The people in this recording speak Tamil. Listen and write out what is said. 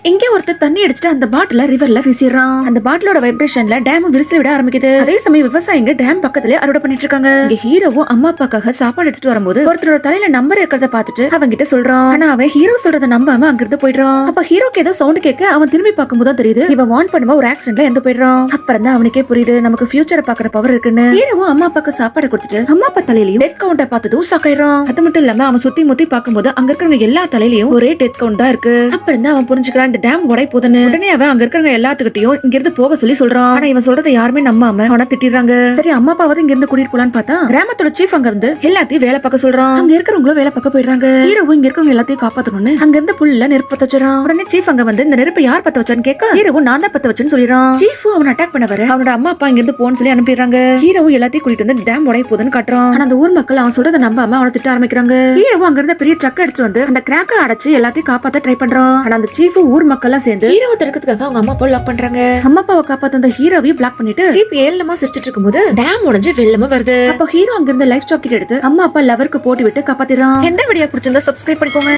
இங்க ஒருத்தர் தண்ணி அடிச்சுட்டு அந்த பாட்டில ரிவர்ல வீசிடுறான். அந்த பாட்டிலோட வைப்ரேஷன்ல டேம் விரிசல் விட ஆரம்பிக்குது. அதே சமயம் விவசாயிங்க டேம் பக்கத்துல அறுவடை பண்ணிட்டு இருக்காங்க. இங்க ஹீரோவும் அம்மா அப்பாக்காக சாப்பாடு எடுத்துட்டு வரும்போது ஒருத்தரோட தலையில நம்பர் இருக்கிறத பாத்துட்டு அவங்க கிட்ட சொல்றான். ஆனா அவன் ஹீரோ சொல்றத நம்பாம அங்கிருந்து போயிடுறான். அப்ப ஹீரோக்கு ஏதோ சவுண்ட் கேட்க அவன் திரும்பி பார்க்கும்போது தெரியுது இவன் வார்ன் பண்ணுவா ஒரு ஆக்சிடென்ட்ல இறந்து போயிடுறான். அப்புறம் தான் அவனுக்கே புரியுது நமக்கு ஃபியூச்சரை பாக்குற பவர் இருக்குன்னு. ஹீரோவும் அம்மா அப்பாக்கு சாப்பாடு கொடுத்துட்டு அம்மா அப்பா தலையிலயும் டெத் கவுண்ட பார்த்ததும் சாக்காயிடுறான். அது மட்டும் இல்லாம அவன் சுத்தி முத்தி பார்க்கும்போது அங்க இருக்கிறவங்க எல்லா தலையிலயும் ஒரே டெத் கவுண்ட் தான் இருக்கு. அப்புறம் தான் அவன் புரிஞ்சுக்கிறான் இந்த டேம் உடை போதுன்னு. உடனே அவன் அங்க இருக்கிறவங்க எல்லாத்துக்கிட்டையும் இங்க இருந்து போக சொல்லி சொல்றான். ஆனா இவன் சொல்றதை யாருமே நம்பாம அவனை திட்டிடுறாங்க. சரி அம்மா அப்பாவது இங்க இருந்து கூட்டிட்டு போலான்னு பார்த்தா கிராமத்தோட சீஃப் அங்க இருந்து எல்லாத்தையும் வேலை பார்க்க சொல்றான். அங்க இருக்கிறவங்களும் வேலை பார்க்க போயிடுறாங்க. ஹீரோவும் இங்க இருக்கவங்க எல்லாத்தையும் காப்பாத்தணும்னு அங்க இருந்து புல்ல நெருப்பு பத்த வச்சுறான். உடனே சீஃப் அங்க வந்து இந்த நெருப்பை யார் பத்த வச்சான்னு கேட்க ஹீரோவும் நான் தான் பத்த வச்சேன்னு சொல்லிடுறான். சீஃபும் அவனை அட்டாக் பண்ண வர அவனோட அம்மா அப்பா இங்க இருந்து போன்னு சொல்லி அனுப்பிடுறாங்க. ஹீரோவும் எல்லாத்தையும் கூட்டிட்டு வந்து டேம் உடைய போதுன்னு காட்டுறான். ஆனா அந்த ஊர் மக்கள் அவன் சொல்றதை நம்பாம அவனை திட்ட ஆரம்பிக்கிறாங்க. ஹீரோவும் அங்க இருந்த பெரிய ட்ரக் எடுத்து வந்து அந்த கிராக்க அடைச்சு எல்லாத்தையும் காப்பாத்த ட்ரை பண்றான். ஆனா அந்த சீஃப் ஊர் மக்கள் எல்லாம் சேர்ந்து ஹீரோவை தடுக்கிறதுக்காக அவங்க அம்மா அப்பா லாக் பண்றாங்க. அம்மா அப்பாவை காப்பாத்த அந்த ஹீரோவையும் பிளாக் பண்ணிட்டு ஜீப் ஏழமா சிரிச்சிட்டு இருக்கும்போது டேம் உடைஞ்சு வெள்ளமா வருது. அப்ப ஹீரோ அங்க இருந்த லைஃப் ஜாக்கெட் எடுத்து அம்மா அப்பா லவருக்கு போட்டு விட்டு காப்பாத்திடுறான். எந்த வீடியோ பிடிச்சிருந்தா சப்ஸ்கிரைப் பண்ணிக்கோங்க.